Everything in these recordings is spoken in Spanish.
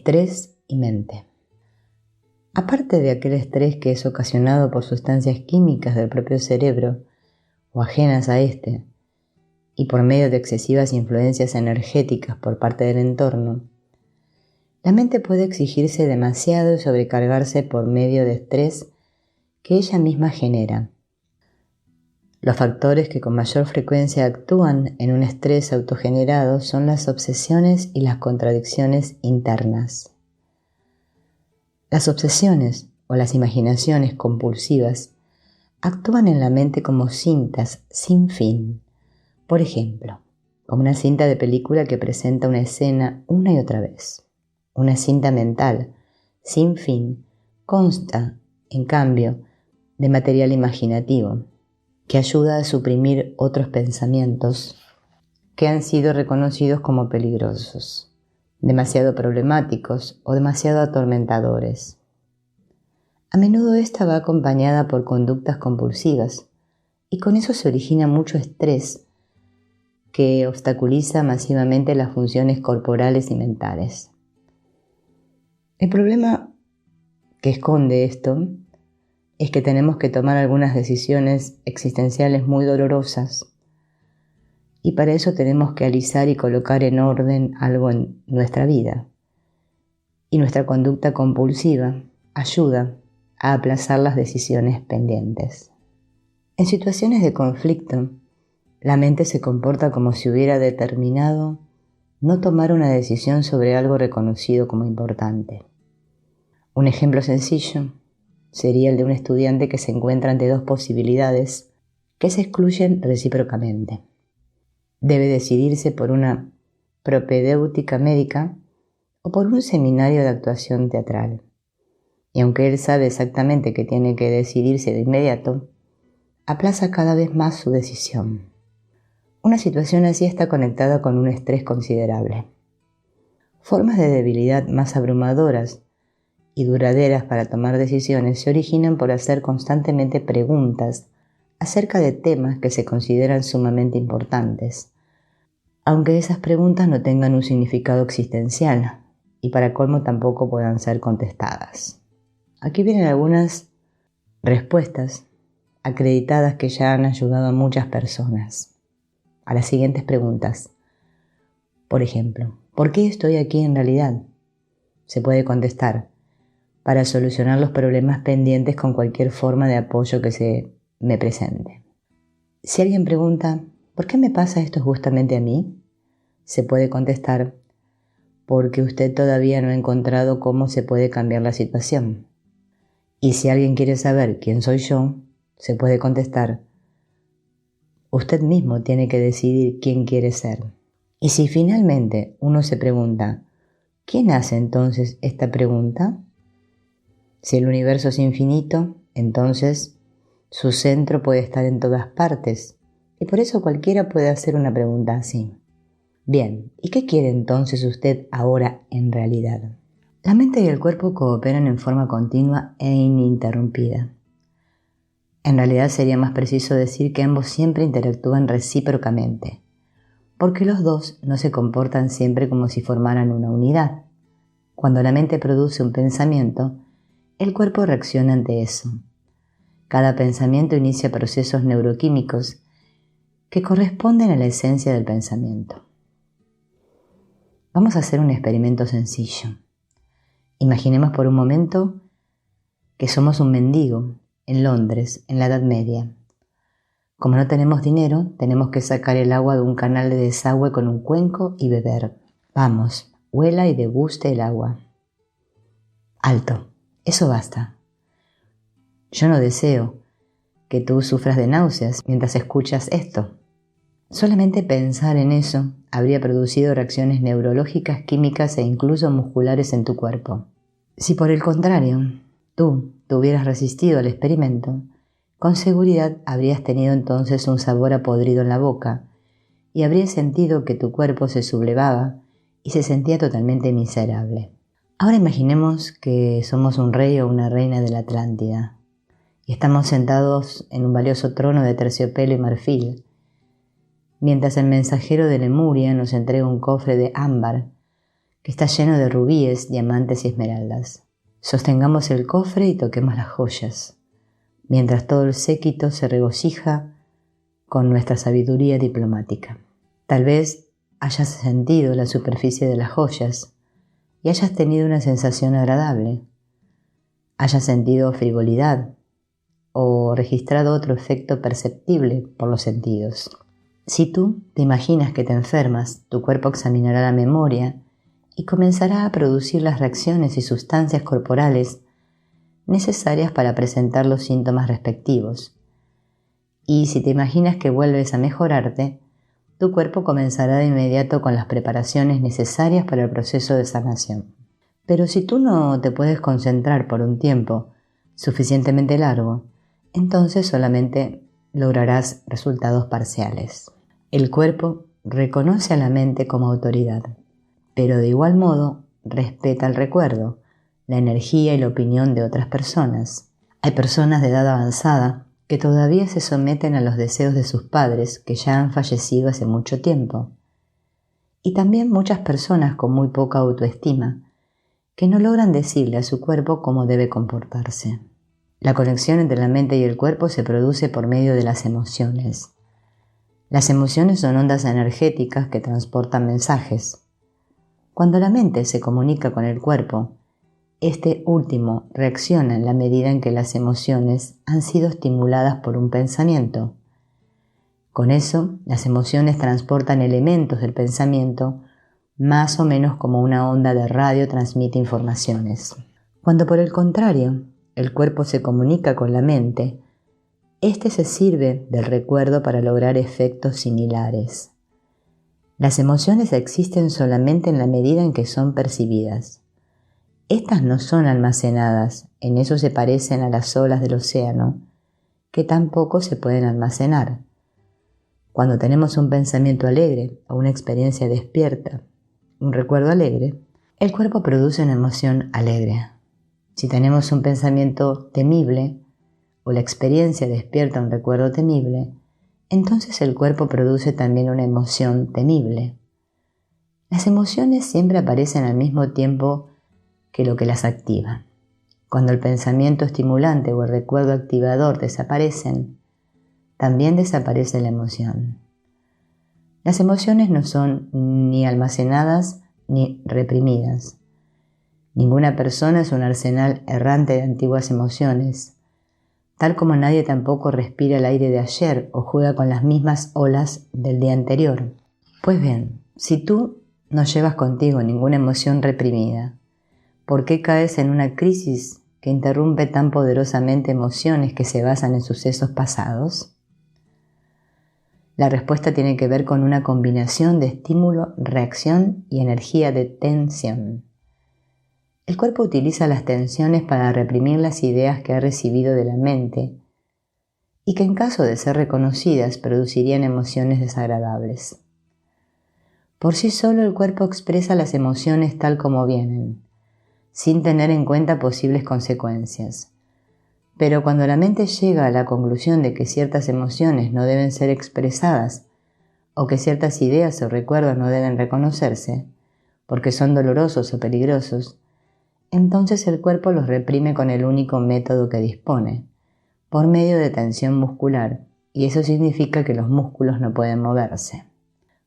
Estrés y mente. Aparte de aquel estrés que es ocasionado por sustancias químicas del propio cerebro o ajenas a este, y por medio de excesivas influencias energéticas por parte del entorno, la mente puede exigirse demasiado y sobrecargarse por medio de estrés que ella misma genera. Los factores que con mayor frecuencia actúan en un estrés autogenerado son las obsesiones y las contradicciones internas. Las obsesiones o las imaginaciones compulsivas actúan en la mente como cintas sin fin. Por ejemplo, como una cinta de película que presenta una escena una y otra vez. Una cinta mental sin fin consta, en cambio, de material imaginativo que ayuda a suprimir otros pensamientos que han sido reconocidos como peligrosos, demasiado problemáticos o demasiado atormentadores. A menudo esta va acompañada por conductas compulsivas y con eso se origina mucho estrés que obstaculiza masivamente las funciones corporales y mentales. El problema que esconde esto es que tenemos que tomar algunas decisiones existenciales muy dolorosas y para eso tenemos que alisar y colocar en orden algo en nuestra vida. Y nuestra conducta compulsiva ayuda a aplazar las decisiones pendientes. En situaciones de conflicto, la mente se comporta como si hubiera determinado no tomar una decisión sobre algo reconocido como importante. Un ejemplo sencillo sería el de un estudiante que se encuentra ante dos posibilidades que se excluyen recíprocamente. Debe decidirse por una propedéutica médica o por un seminario de actuación teatral. Y aunque él sabe exactamente que tiene que decidirse de inmediato, aplaza cada vez más su decisión. Una situación así está conectada con un estrés considerable. Formas de debilidad más abrumadoras y duraderas para tomar decisiones se originan por hacer constantemente preguntas acerca de temas que se consideran sumamente importantes, aunque esas preguntas no tengan un significado existencial y para colmo tampoco puedan ser contestadas. Aquí vienen algunas respuestas acreditadas que ya han ayudado a muchas personas a las siguientes preguntas. Por ejemplo, ¿por qué estoy aquí en realidad? Se puede contestar: para solucionar los problemas pendientes con cualquier forma de apoyo que se me presente. Si alguien pregunta, ¿por qué me pasa esto justamente a mí? Se puede contestar, porque usted todavía no ha encontrado cómo se puede cambiar la situación. Y si alguien quiere saber quién soy yo, se puede contestar, usted mismo tiene que decidir quién quiere ser. Y si finalmente uno se pregunta, ¿quién hace entonces esta pregunta? Si el universo es infinito, entonces su centro puede estar en todas partes y por eso cualquiera puede hacer una pregunta así. Bien, ¿y qué quiere entonces usted ahora en realidad? La mente y el cuerpo cooperan en forma continua e ininterrumpida. En realidad sería más preciso decir que ambos siempre interactúan recíprocamente, porque los dos no se comportan siempre como si formaran una unidad. Cuando la mente produce un pensamiento, el cuerpo reacciona ante eso. Cada pensamiento inicia procesos neuroquímicos que corresponden a la esencia del pensamiento. Vamos a hacer un experimento sencillo. Imaginemos por un momento que somos un mendigo en Londres, en la Edad Media. Como no tenemos dinero, tenemos que sacar el agua de un canal de desagüe con un cuenco y beber. Vamos, huela y deguste el agua. Alto. Eso basta. Yo no deseo que tú sufras de náuseas mientras escuchas esto. Solamente pensar en eso habría producido reacciones neurológicas, químicas e incluso musculares en tu cuerpo. Si por el contrario, tú te hubieras resistido al experimento, con seguridad habrías tenido entonces un sabor a podrido en la boca y habrías sentido que tu cuerpo se sublevaba y se sentía totalmente miserable. Ahora imaginemos que somos un rey o una reina de la Atlántida y estamos sentados en un valioso trono de terciopelo y marfil, mientras el mensajero de Lemuria nos entrega un cofre de ámbar que está lleno de rubíes, diamantes y esmeraldas. Sostengamos el cofre y toquemos las joyas, mientras todo el séquito se regocija con nuestra sabiduría diplomática. Tal vez hayas sentido la superficie de las joyas y hayas tenido una sensación agradable, hayas sentido frivolidad o registrado otro efecto perceptible por los sentidos. Si tú te imaginas que te enfermas, tu cuerpo examinará la memoria y comenzará a producir las reacciones y sustancias corporales necesarias para presentar los síntomas respectivos. Y si te imaginas que vuelves a mejorarte, tu cuerpo comenzará de inmediato con las preparaciones necesarias para el proceso de sanación. Pero si tú no te puedes concentrar por un tiempo suficientemente largo, entonces solamente lograrás resultados parciales. El cuerpo reconoce a la mente como autoridad, pero de igual modo respeta el recuerdo, la energía y la opinión de otras personas. Hay personas de edad avanzada que todavía se someten a los deseos de sus padres que ya han fallecido hace mucho tiempo. Y también muchas personas con muy poca autoestima que no logran decirle a su cuerpo cómo debe comportarse. La conexión entre la mente y el cuerpo se produce por medio de las emociones. Las emociones son ondas energéticas que transportan mensajes. Cuando la mente se comunica con el cuerpo, este último reacciona en la medida en que las emociones han sido estimuladas por un pensamiento. Con eso, las emociones transportan elementos del pensamiento más o menos como una onda de radio transmite informaciones. Cuando por el contrario, el cuerpo se comunica con la mente, este se sirve del recuerdo para lograr efectos similares. Las emociones existen solamente en la medida en que son percibidas. Estas no son almacenadas, en eso se parecen a las olas del océano, que tampoco se pueden almacenar. Cuando tenemos un pensamiento alegre o una experiencia despierta, un recuerdo alegre, el cuerpo produce una emoción alegre. Si tenemos un pensamiento temible o la experiencia despierta un recuerdo temible, entonces el cuerpo produce también una emoción temible. Las emociones siempre aparecen al mismo tiempo que lo que las activa. Cuando el pensamiento estimulante o el recuerdo activador desaparecen, también desaparece la emoción. Las emociones no son ni almacenadas ni reprimidas. Ninguna persona es un arsenal errante de antiguas emociones, tal como nadie tampoco respira el aire de ayer o juega con las mismas olas del día anterior. Pues bien, si tú no llevas contigo ninguna emoción reprimida, ¿por qué caes en una crisis que interrumpe tan poderosamente emociones que se basan en sucesos pasados? La respuesta tiene que ver con una combinación de estímulo, reacción y energía de tensión. El cuerpo utiliza las tensiones para reprimir las ideas que ha recibido de la mente y que en caso de ser reconocidas producirían emociones desagradables. Por sí solo el cuerpo expresa las emociones tal como vienen, sin tener en cuenta posibles consecuencias. Pero cuando la mente llega a la conclusión de que ciertas emociones no deben ser expresadas o que ciertas ideas o recuerdos no deben reconocerse, porque son dolorosos o peligrosos, entonces el cuerpo los reprime con el único método que dispone, por medio de tensión muscular, y eso significa que los músculos no pueden moverse.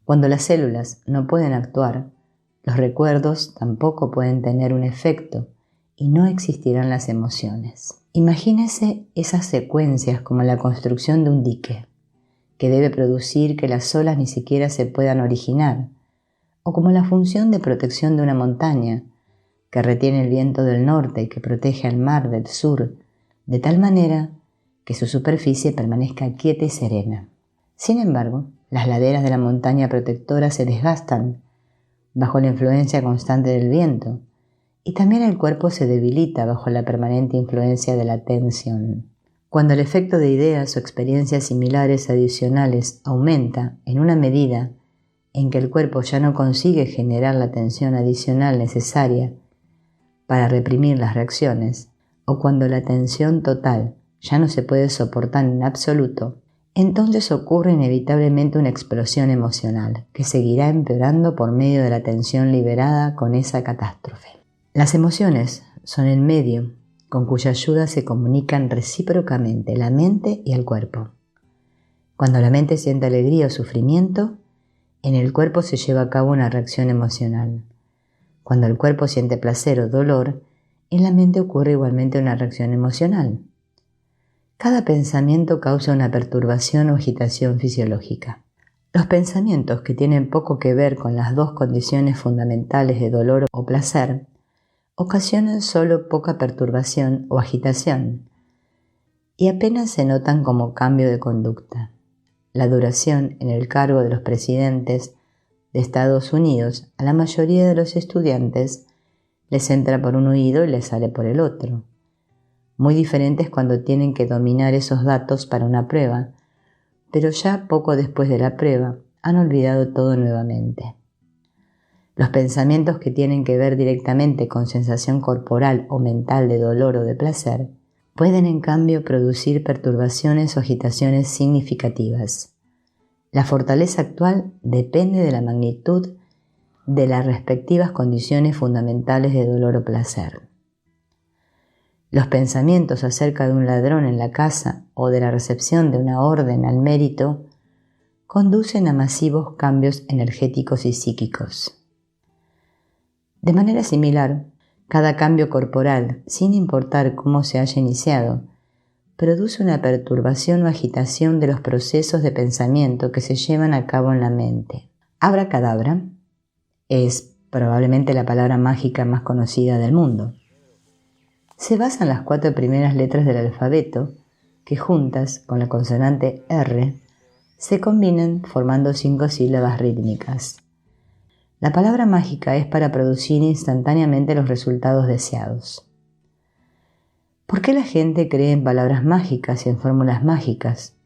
Cuando las células no pueden actuar, los recuerdos tampoco pueden tener un efecto y no existirán las emociones. Imagínese esas secuencias como la construcción de un dique, que debe producir que las olas ni siquiera se puedan originar, o como la función de protección de una montaña, que retiene el viento del norte y que protege al mar del sur, de tal manera que su superficie permanezca quieta y serena. Sin embargo, las laderas de la montaña protectora se desgastan bajo la influencia constante del viento, y también el cuerpo se debilita bajo la permanente influencia de la tensión. Cuando el efecto de ideas o experiencias similares adicionales aumenta en una medida en que el cuerpo ya no consigue generar la tensión adicional necesaria para reprimir las reacciones, o cuando la tensión total ya no se puede soportar en absoluto, entonces ocurre inevitablemente una explosión emocional que seguirá empeorando por medio de la tensión liberada con esa catástrofe. Las emociones son el medio con cuya ayuda se comunican recíprocamente la mente y el cuerpo. Cuando la mente siente alegría o sufrimiento, en el cuerpo se lleva a cabo una reacción emocional. Cuando el cuerpo siente placer o dolor, en la mente ocurre igualmente una reacción emocional. Cada pensamiento causa una perturbación o agitación fisiológica. Los pensamientos que tienen poco que ver con las dos condiciones fundamentales de dolor o placer ocasionan solo poca perturbación o agitación y apenas se notan como cambio de conducta. La duración en el cargo de los presidentes de Estados Unidos a la mayoría de los estudiantes les entra por un oído y les sale por el otro. Muy diferente es cuando tienen que dominar esos datos para una prueba, pero ya poco después de la prueba han olvidado todo nuevamente. Los pensamientos que tienen que ver directamente con sensación corporal o mental de dolor o de placer pueden en cambio producir perturbaciones o agitaciones significativas. La fortaleza actual depende de la magnitud de las respectivas condiciones fundamentales de dolor o placer. Los pensamientos acerca de un ladrón en la casa o de la recepción de una orden al mérito conducen a masivos cambios energéticos y psíquicos. De manera similar, cada cambio corporal, sin importar cómo se haya iniciado, produce una perturbación o agitación de los procesos de pensamiento que se llevan a cabo en la mente. Abracadabra es probablemente la palabra mágica más conocida del mundo. Se basa en las 4 primeras letras del alfabeto que juntas con la consonante R se combinan formando 5 sílabas rítmicas. La palabra mágica es para producir instantáneamente los resultados deseados. ¿Por qué la gente cree en palabras mágicas y en fórmulas mágicas?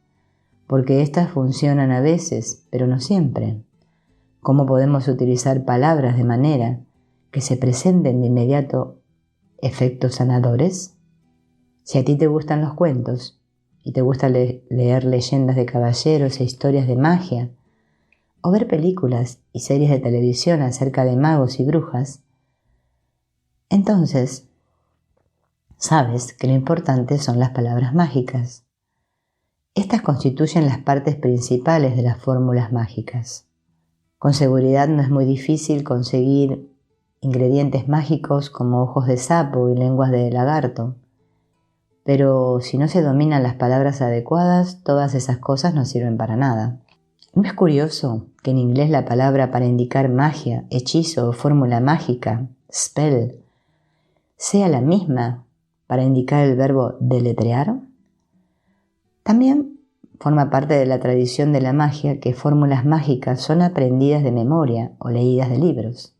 Porque éstas funcionan a veces, pero no siempre. ¿Cómo podemos utilizar palabras de manera que se presenten de inmediato efectos sanadores? Si a ti te gustan los cuentos y te gusta leer leyendas de caballeros e historias de magia, o ver películas y series de televisión acerca de magos y brujas, entonces sabes que lo importante son las palabras mágicas. Estas constituyen las partes principales de las fórmulas mágicas. Con seguridad no es muy difícil conseguir ingredientes mágicos como ojos de sapo y lenguas de lagarto, pero si no se dominan las palabras adecuadas, todas esas cosas no sirven para nada. ¿No es curioso que en inglés la palabra para indicar magia, hechizo o fórmula mágica, spell, sea la misma para indicar el verbo deletrear? También forma parte de la tradición de la magia que fórmulas mágicas son aprendidas de memoria o leídas de libros.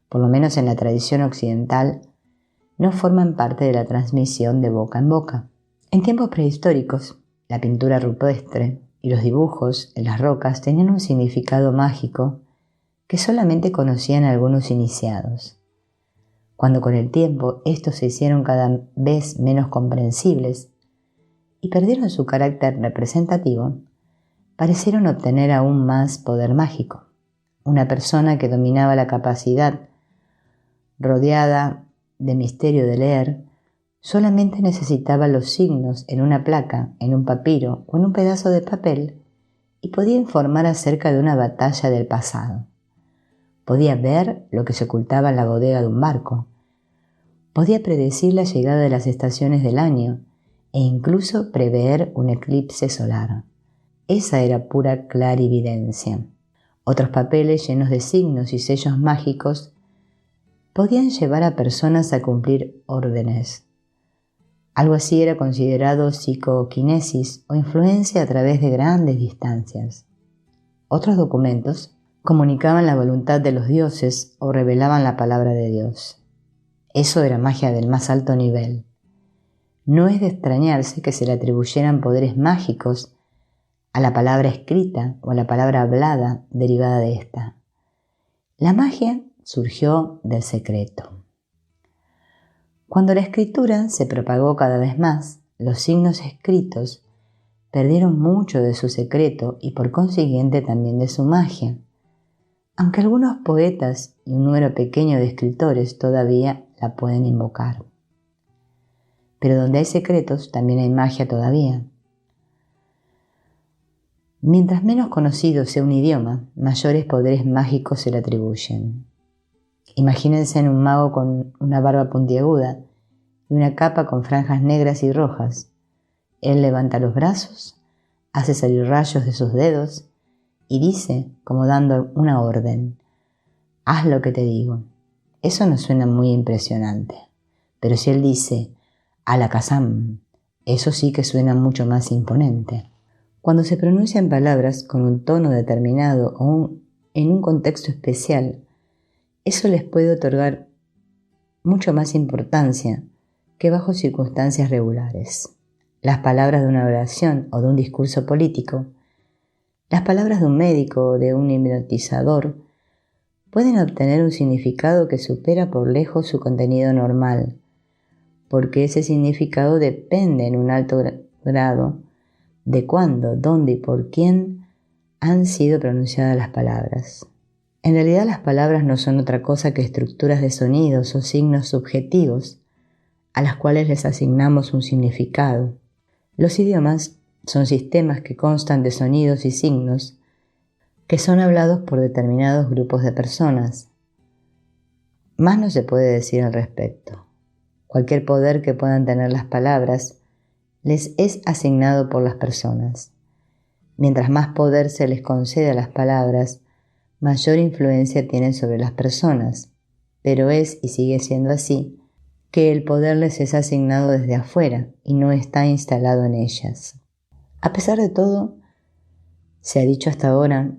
Por lo menos en la tradición occidental, no forman parte de la transmisión de boca en boca. En tiempos prehistóricos, la pintura rupestre y los dibujos en las rocas tenían un significado mágico que solamente conocían algunos iniciados. Cuando con el tiempo estos se hicieron cada vez menos comprensibles y perdieron su carácter representativo, parecieron obtener aún más poder mágico. Una persona que dominaba la capacidad rodeada de misterio de leer, solamente necesitaba los signos en una placa, en un papiro o en un pedazo de papel y podía informar acerca de una batalla del pasado. Podía ver lo que se ocultaba en la bodega de un barco. Podía predecir la llegada de las estaciones del año e incluso prever un eclipse solar. Esa era pura clarividencia. Otros papeles llenos de signos y sellos mágicos podían llevar a personas a cumplir órdenes. Algo así era considerado psicoquinesis o influencia a través de grandes distancias. Otros documentos comunicaban la voluntad de los dioses o revelaban la palabra de Dios. Eso era magia del más alto nivel. No es de extrañarse que se le atribuyeran poderes mágicos a la palabra escrita o a la palabra hablada derivada de esta. La magia surgió del secreto. Cuando la escritura se propagó cada vez más, los signos escritos perdieron mucho de su secreto y por consiguiente también de su magia, aunque algunos poetas y un número pequeño de escritores todavía la pueden invocar. Pero donde hay secretos también hay magia todavía. Mientras menos conocido sea un idioma, mayores poderes mágicos se le atribuyen. Imagínense en un mago con una barba puntiaguda y una capa con franjas negras y rojas. Él levanta los brazos, hace salir rayos de sus dedos y dice, como dando una orden: haz lo que te digo. Eso no suena muy impresionante, pero si él dice Alakazam, eso sí que suena mucho más imponente. Cuando se pronuncian palabras con un tono determinado o en un contexto especial, eso les puede otorgar mucho más importancia que bajo circunstancias regulares. Las palabras de una oración o de un discurso político, las palabras de un médico o de un hipnotizador pueden obtener un significado que supera por lejos su contenido normal, porque ese significado depende en un alto grado de cuándo, dónde y por quién han sido pronunciadas las palabras. En realidad las palabras no son otra cosa que estructuras de sonidos o signos subjetivos a las cuales les asignamos un significado. Los idiomas son sistemas que constan de sonidos y signos que son hablados por determinados grupos de personas. Más no se puede decir al respecto. Cualquier poder que puedan tener las palabras les es asignado por las personas. Mientras más poder se les concede a las palabras, mayor influencia tienen sobre las personas, pero es y sigue siendo así que el poder les es asignado desde afuera y no está instalado en ellas. A pesar de todo, se ha dicho hasta ahora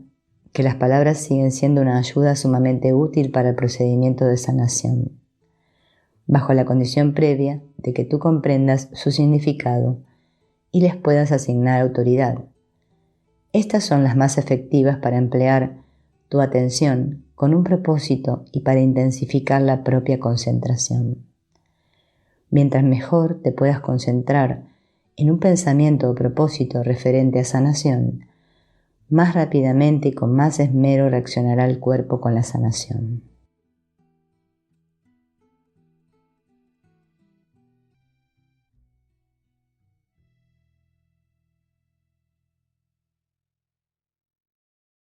que las palabras siguen siendo una ayuda sumamente útil para el procedimiento de sanación, bajo la condición previa de que tú comprendas su significado y les puedas asignar autoridad. Estas son las más efectivas para emplear tu atención con un propósito y para intensificar la propia concentración. Mientras mejor te puedas concentrar en un pensamiento o propósito referente a sanación, más rápidamente y con más esmero reaccionará el cuerpo con la sanación.